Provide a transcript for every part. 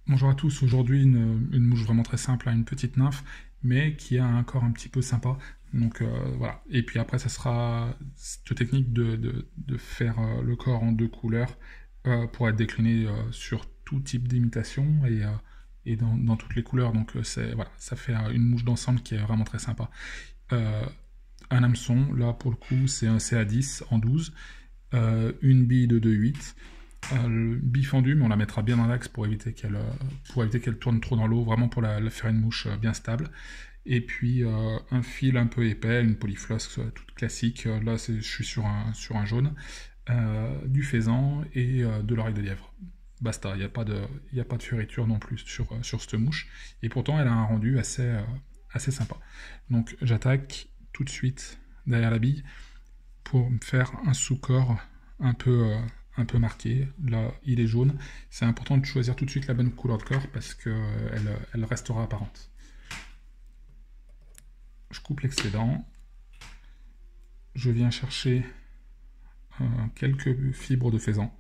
Bonjour à tous, aujourd'hui une mouche vraiment très simple, hein, une petite nymphe, mais qui a un corps un petit peu sympa. Donc voilà. Et puis après, ça sera cette technique de faire le corps en deux couleurs pour être décliné sur tout type d'imitation et dans toutes les couleurs. Donc voilà, ça fait une mouche d'ensemble qui est vraiment très sympa. Euh, un hameçon, là pour le coup, c'est un CA10 en 12, une bille de 2,8. Bille fendue, mais on la mettra bien dans l'axe pour éviter qu'elle tourne trop dans l'eau, vraiment pour la faire une mouche bien stable. Et puis un fil un peu épais, une polyfloss toute classique. Là, je suis sur un jaune, du faisan et de l'oreille de lièvre. Basta, il n'y a pas de fioriture non plus sur cette mouche. Et pourtant, elle a un rendu assez sympa. Donc j'attaque tout de suite derrière la bille pour me faire un sous-corps un peu, euh, un peu marqué. Là, il est jaune. C'est important de choisir tout de suite la bonne couleur de corps parce qu'elle elle restera apparente. Je coupe l'excédent. Je viens chercher quelques fibres de faisan.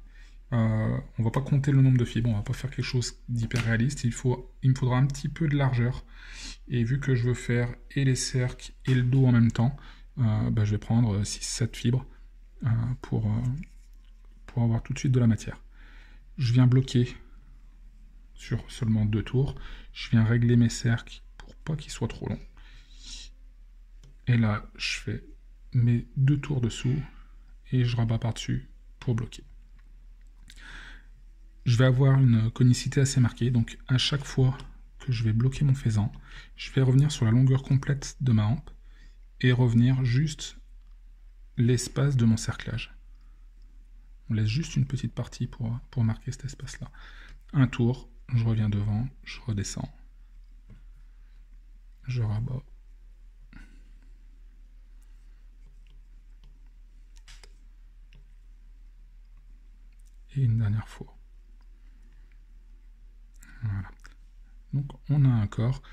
On va pas compter le nombre de fibres, on va pas faire quelque chose d'hyper réaliste. Il me faudra un petit peu de largeur. Et vu que je veux faire et les cercles et le dos en même temps, je vais prendre 6-7 fibres euh, pour, euh, pour avoir tout de suite de la matière. Je viens bloquer sur seulement 2 tours. Je viens régler mes cercles pour pas qu'ils soient trop longs. Et là, je fais mes 2 tours dessous et je rabats par-dessus pour bloquer. Je vais avoir une conicité assez marquée, donc à chaque fois que je vais bloquer mon faisan, je vais revenir sur la longueur complète de ma hampe et revenir juste l'espace de mon cerclage. On laisse juste une petite partie pour marquer cet espace-là. Un tour, je reviens devant, je redescends, je rabats. Et une dernière fois. Voilà. Donc on a un corps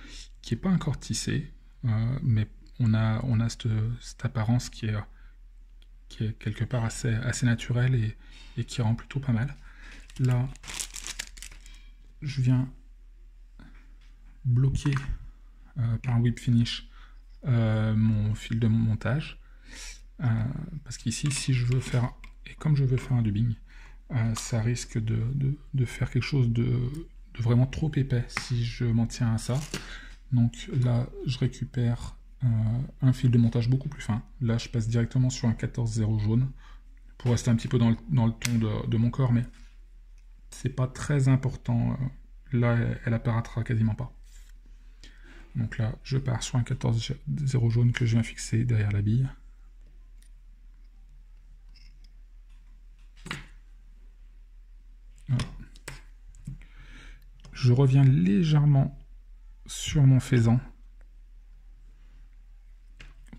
qui n'est pas un corps tissé, mais on a cette apparence qui est quelque part assez naturelle et qui rend plutôt pas mal. Là, je viens bloquer par un whip finish mon fil de montage. Parce qu'ici, si je veux faire, et comme je veux faire un dubbing, ça risque de faire quelque chose de vraiment trop épais si je m'en tiens à ça. Donc là, je récupère un fil de montage beaucoup plus fin. Là, je passe directement sur un 14-0 jaune pour rester un petit peu dans le ton de mon corps, mais c'est pas très important. Là, elle apparaîtra quasiment pas. Donc là, je pars sur un 14-0 jaune que je viens fixer derrière la bille. Voilà. Je reviens légèrement sur mon faisan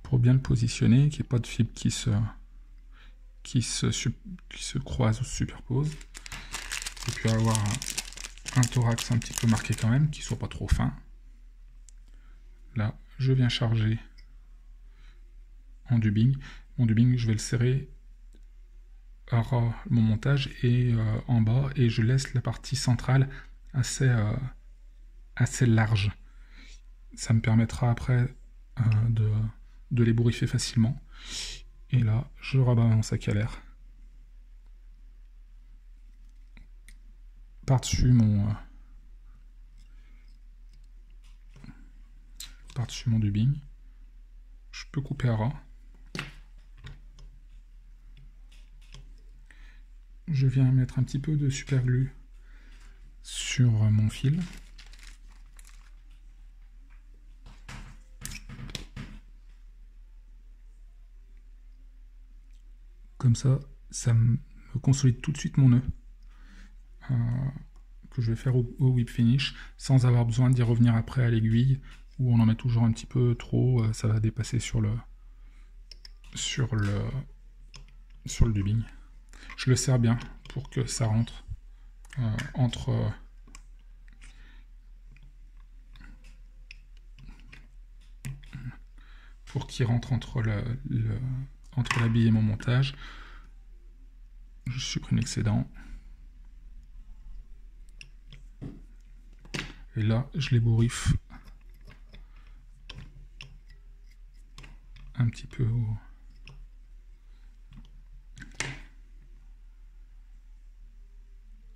pour bien le positionner, qu'il n'y ait pas de fibres qui se croisent ou se superposent. Et puis avoir un thorax un petit peu marqué quand même, qui ne soit pas trop fin. Là, je viens charger en dubbing. Mon dubbing, je vais le serrer à mon montage et en bas, et je laisse la partie centrale assez large. Ça me permettra après de les bourrifer facilement. Et là, je rabats mon sac à l'air par-dessus par-dessus mon dubbing. Je peux couper à ras. Je viens mettre un petit peu de super glue sur mon fil. Comme ça me consolide tout de suite mon nœud que je vais faire au whip finish sans avoir besoin d'y revenir après à l'aiguille où on en met toujours un petit peu trop, ça va dépasser sur le dubbing. Je le serre bien pour que ça rentre pour qu'il rentre entre la bille et mon montage. Je supprime l'excédent. Et là, je l'ébouriffe un petit peu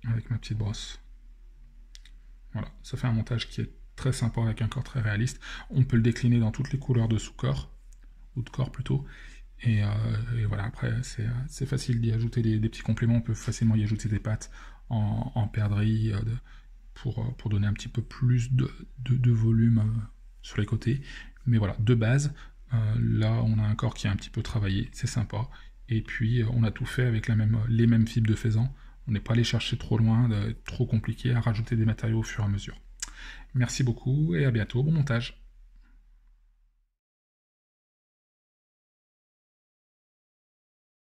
avec ma petite brosse. Voilà, ça fait un montage qui est très sympa avec un corps très réaliste. On peut le décliner dans toutes les couleurs de sous-corps, ou de corps plutôt. Et voilà, après, c'est facile d'y ajouter des petits compléments. On peut facilement y ajouter des pattes en perdrix pour donner un petit peu plus de volume sur les côtés. Mais voilà, de base, là, on a un corps qui est un petit peu travaillé, c'est sympa. Et puis, on a tout fait avec les mêmes fibres de faisan. On n'est pas allé chercher trop loin, trop compliqué à rajouter des matériaux au fur et à mesure. Merci beaucoup et à bientôt, bon montage.